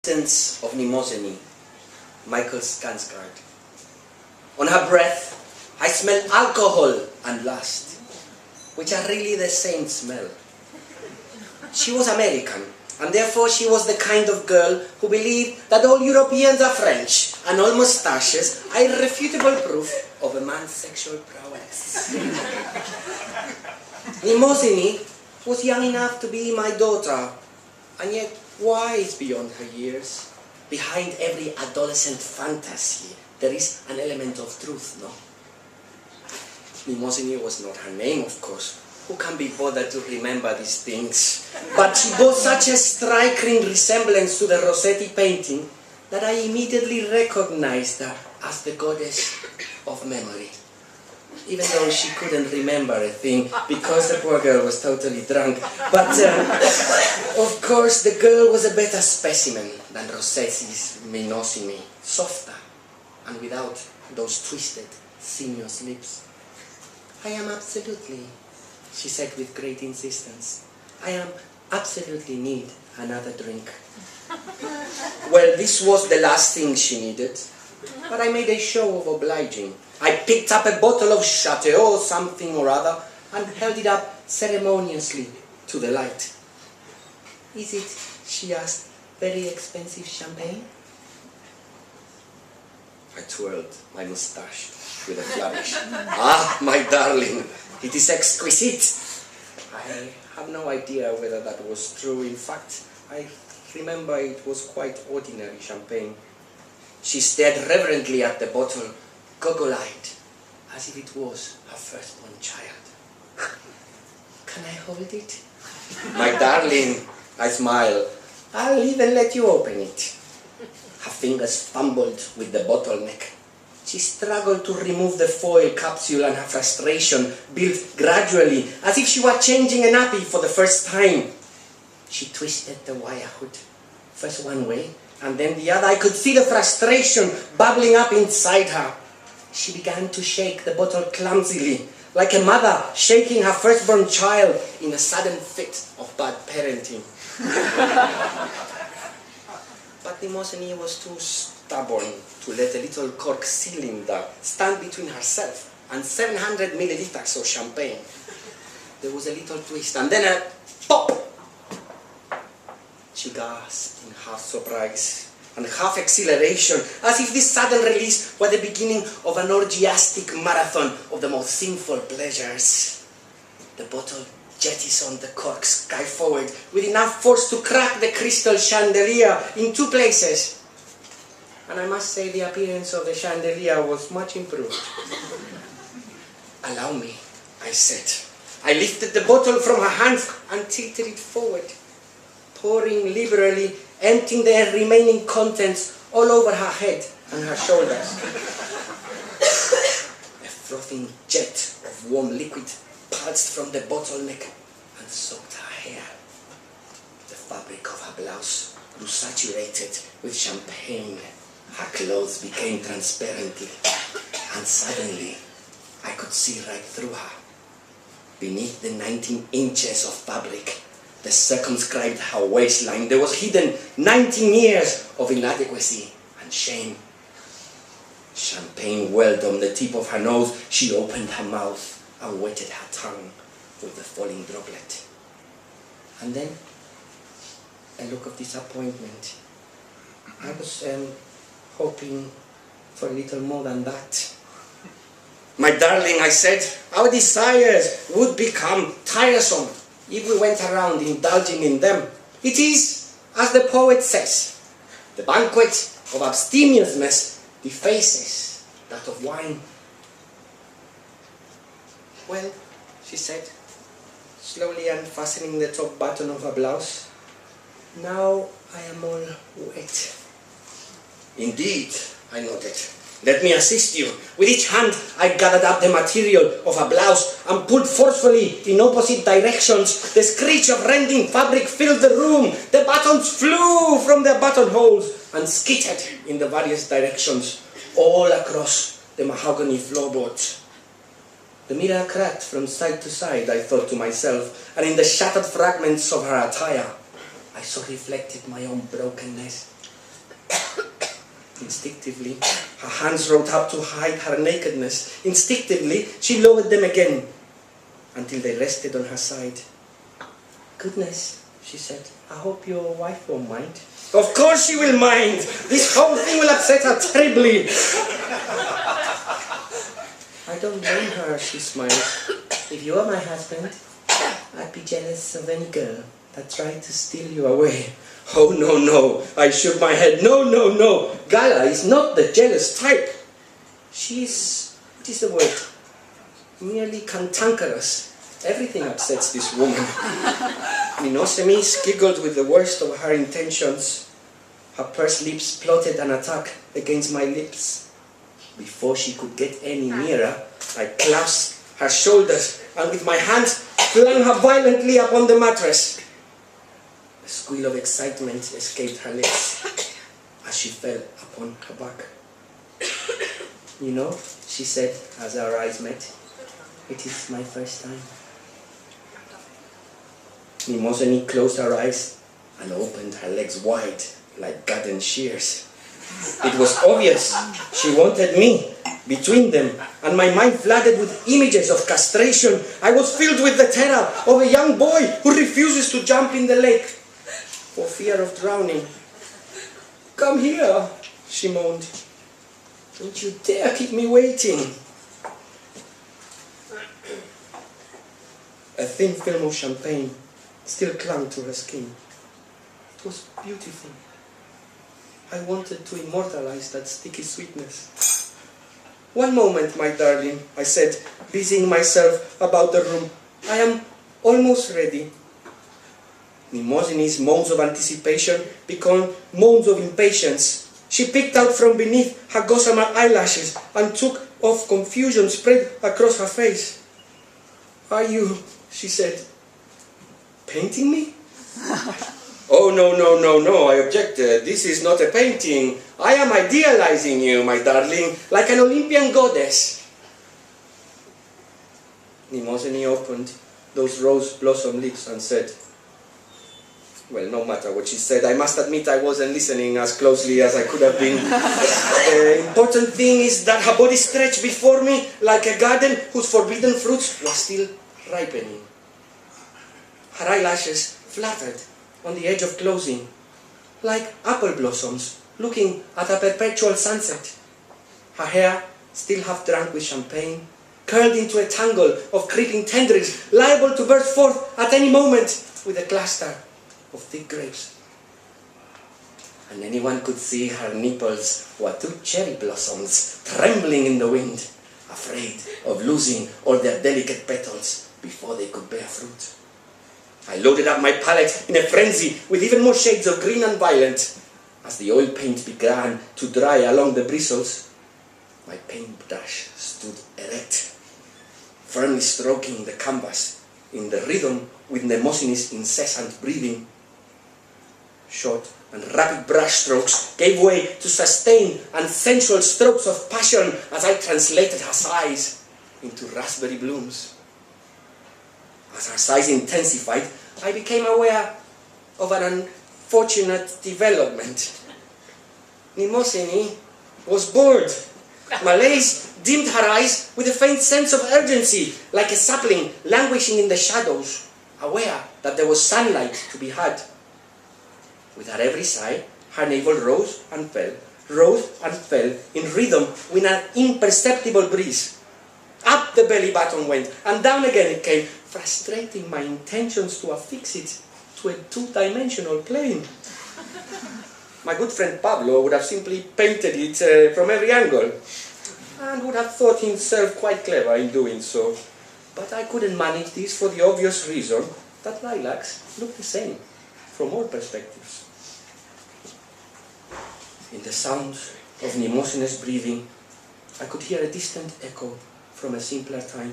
Essence of Mnemosyne, Michael Skansgaard. On her breath, I smell alcohol and lust, which are really the same smell. She was American, and therefore she was the kind of girl who believed that all Europeans are French, and all moustaches are irrefutable proof of a man's sexual prowess. Mnemosyne was young enough to be my daughter, and yet wise beyond her years. Behind every adolescent fantasy, there is an element of truth, no? Mnemosyne was not her name, of course. Who can be bothered to remember these things? But she bore such a striking resemblance to the Rossetti painting that I immediately recognized her as the goddess of memory. Even though she couldn't remember a thing because the poor girl was totally drunk. But of course the girl was a better specimen than Rossetti's Mnemosyne, softer and without those twisted, sinuous lips. I am absolutely, she said with great insistence, I am absolutely need another drink. Well, this was the last thing she needed, but I made a show of obliging. I picked up a bottle of Chateau or something or other and held it up ceremoniously to the light. Is it, she asked, very expensive champagne? I twirled my moustache with a flourish. Ah, my darling, it is exquisite. I have no idea whether that was true. In fact, I remember it was quite ordinary champagne. She stared reverently at the bottle, goggle-eyed, as if it was her firstborn child. Can I hold it? My darling, I smiled. I'll even let you open it. Her fingers fumbled with the bottleneck. She struggled to remove the foil capsule, and her frustration built gradually, as if she were changing a nappy for the first time. She twisted the wire hood, first one way, and then the other. I could see the frustration bubbling up inside her. She began to shake the bottle clumsily, like a mother shaking her firstborn child in a sudden fit of bad parenting. But Mnemosyne was too stubborn to let a little cork cylinder stand between herself and 700 milliliters of champagne. There was a little twist, and then a pop! She gasped in half surprise and half exhilaration, as if this sudden release were the beginning of an orgiastic marathon of the most sinful pleasures. The bottle jettisoned the cork sky forward with enough force to crack the crystal chandelier in two places. And I must say the appearance of the chandelier was much improved. Allow me, I said. I lifted the bottle from her hands and tilted it forward, pouring liberally, emptying the remaining contents all over her head and her shoulders. A frothing jet of warm liquid pulsed from the bottleneck and soaked her hair. The fabric of her blouse grew saturated with champagne. Her clothes became transparent, and suddenly I could see right through her. Beneath the 19 inches of fabric that circumscribed her waistline, there was hidden 19 years of inadequacy and shame. Champagne welled on the tip of her nose. She opened her mouth and wetted her tongue with the falling droplet. And then, a look of disappointment. I was hoping for a little more than that. My darling, I said, our desires would become tiresome if we went around indulging in them. It is, as the poet says, the banquet of abstemiousness defaces that of wine. Well, she said, slowly unfastening the top button of her blouse, now I am all wet. Indeed, I nodded. Let me assist you. With each hand, I gathered up the material of her blouse and pulled forcefully in opposite directions. The screech of rending fabric filled the room. The buttons flew from their buttonholes and skittered in the various directions, all across the mahogany floorboards. The mirror cracked from side to side, I thought to myself, and in the shattered fragments of her attire, I saw reflected my own brokenness. Instinctively, her hands rose up to hide her nakedness. Instinctively, she lowered them again until they rested on her side. "Goodness," she said, "I hope your wife won't mind." "Of course she will mind! This whole thing will upset her terribly." "I don't blame her," she smiled. "If you were my husband, I'd be jealous of any girl that tried to steal you away." "Oh, no, no." I shook my head. "No, no, no. Gala is not the jealous type. She's, what is the word? Merely cantankerous. Everything upsets this woman." Mnemosyne giggled with the worst of her intentions. Her pursed lips plotted an attack against my lips. Before she could get any nearer, I clasped her shoulders and with my hands flung her violently upon the mattress. A squeal of excitement escaped her lips as she fell upon her back. "You know," she said as our eyes met, "it is my first time." Mnemosyne closed her eyes and opened her legs wide like garden shears. It was obvious she wanted me between them, and my mind flooded with images of castration. I was filled with the terror of a young boy who refuses to jump in the lake for fear of drowning. "Come here," she moaned. "Don't you dare keep me waiting." A thin film of champagne still clung to her skin. It was beautiful. I wanted to immortalize that sticky sweetness. "One moment, my darling," I said, busying myself about the room. "I am almost ready." Mnemosyne's moans of anticipation became moans of impatience. She picked out from beneath her gossamer eyelashes and took off confusion spread across her face. "Are you," she said, "painting me?" "Oh, no, no, no, no," I objected. "This is not a painting. I am idealizing you, my darling, like an Olympian goddess." Mnemosyne opened those rose blossom lips and said, well, no matter what she said, I must admit I wasn't listening as closely as I could have been. The important thing is that her body stretched before me like a garden whose forbidden fruits were still ripening. Her eyelashes fluttered on the edge of closing, like apple blossoms looking at a perpetual sunset. Her hair, still half drunk with champagne, curled into a tangle of creeping tendrils, liable to burst forth at any moment with a cluster of thick grapes. And anyone could see her nipples were two cherry blossoms trembling in the wind, afraid of losing all their delicate petals before they could bear fruit. I loaded up my palette in a frenzy with even more shades of green and violet. As the oil paint began to dry along the bristles, my paintbrush stood erect, firmly stroking the canvas in the rhythm with Mnemosyne's incessant breathing. Short and rapid brush strokes gave way to sustained and sensual strokes of passion as I translated her sighs into raspberry blooms. As her sighs intensified, I became aware of an unfortunate development. Mnemosyne was bored. Malaise dimmed her eyes with a faint sense of urgency, like a sapling languishing in the shadows, aware that there was sunlight to be had. With her every sigh, her navel rose and fell in rhythm with an imperceptible breeze. Up the belly button went, and down again it came, frustrating my intentions to affix it to a two-dimensional plane. My good friend Pablo would have simply painted it from every angle, and would have thought himself quite clever in doing so. But I couldn't manage this for the obvious reason that lilacs look the same from all perspectives. In the sound of Mnemosyne's breathing, I could hear a distant echo from a simpler time.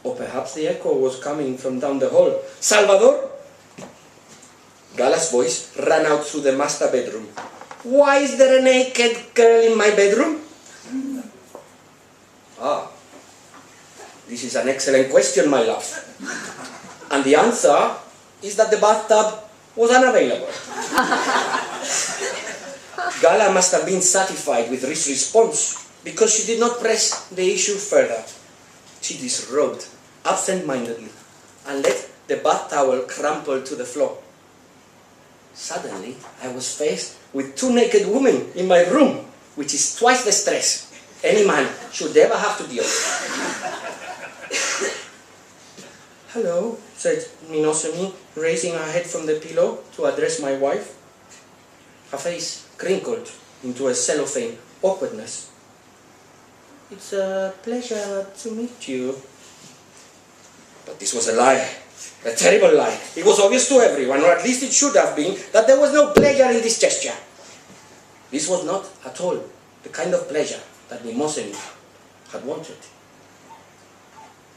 Or perhaps the echo was coming from down the hall. "Salvador!" Gala's voice ran out through the master bedroom. "Why is there a naked girl in my bedroom?" "Ah, this is an excellent question, my love. And the answer is that the bathtub was unavailable." Gala must have been satisfied with this response, because she did not press the issue further. She disrobed absent-mindedly and let the bath towel crumple to the floor. Suddenly, I was faced with 2 naked women in my room, which is twice the stress any man should ever have to deal with. "Hello," said Mnemosyne, raising her head from the pillow to address my wife. Her face crinkled into a cellophane awkwardness. "It's a pleasure to meet you." But this was a lie. A terrible lie. It was obvious to everyone, or at least it should have been, that there was no pleasure in this gesture. This was not at all the kind of pleasure that Mnemosyne had wanted.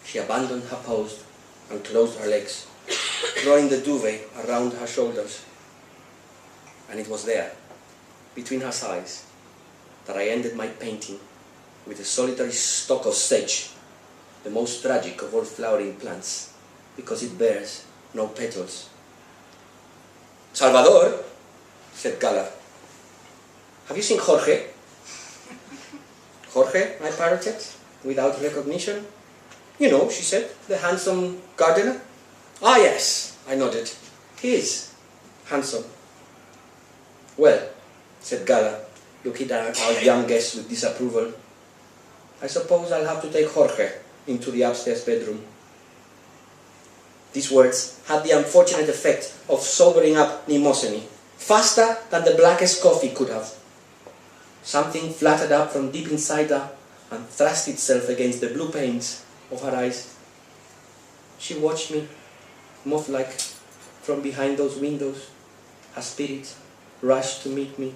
She abandoned her pose and closed her legs, drawing the duvet around her shoulders. And it was there, between her thighs, that I ended my painting with a solitary stalk of sedge, the most tragic of all flowering plants, because it bears no petals. "Salvador," said Gala, "have you seen Jorge?" "Jorge," I parroted, without recognition. "You know," she said, "the handsome gardener." "Ah, yes," I nodded. "He is handsome." "Well," said Gala, looking at our young guest with disapproval, "I suppose I'll have to take Jorge into the upstairs bedroom." These words had the unfortunate effect of sobering up Mnemosyne, faster than the blackest coffee could have. Something fluttered up from deep inside her and thrust itself against the blue panes of her eyes. She watched me, moth-like, from behind those windows. Her spirit rushed to meet me,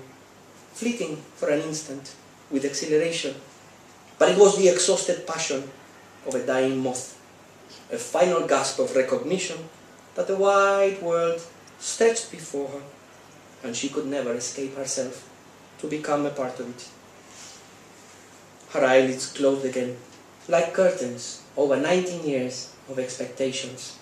fleeting for an instant with exhilaration. But it was the exhausted passion of a dying moth, a final gasp of recognition that the wide world stretched before her, and she could never escape herself to become a part of it. Her eyelids closed again, like curtains over 19 years of expectations.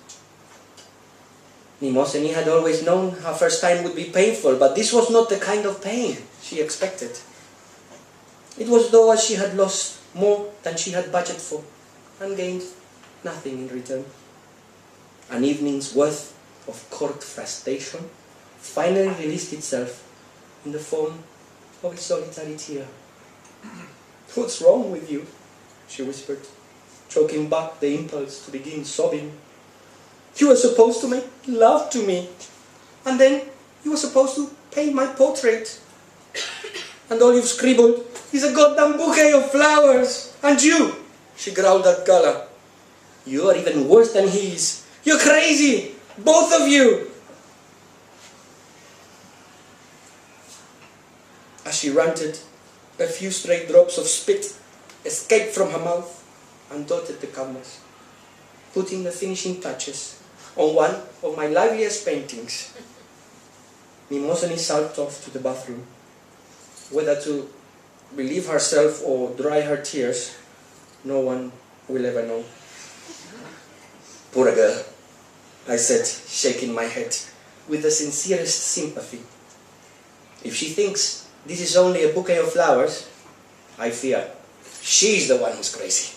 Mnemosyne had always known her first time would be painful, but this was not the kind of pain she expected. It was though as she had lost more than she had budgeted for, and gained nothing in return. An evening's worth of court frustration finally released itself in the form of a solitary tear. "What's wrong with you?" she whispered, choking back the impulse to begin sobbing. "You were supposed to make love to me, and then you were supposed to paint my portrait. And all you've scribbled is a goddamn bouquet of flowers. And you," she growled at Gala, "you are even worse than he is. You're crazy, both of you." As she ranted, a few stray drops of spit escaped from her mouth and dotted the canvas, putting the finishing touches on one of my liveliest paintings. Mnemosyne sulked off to the bathroom. Whether to relieve herself or dry her tears, no one will ever know. "Poor girl," I said, shaking my head with the sincerest sympathy. "If she thinks this is only a bouquet of flowers, I fear she's the one who's crazy."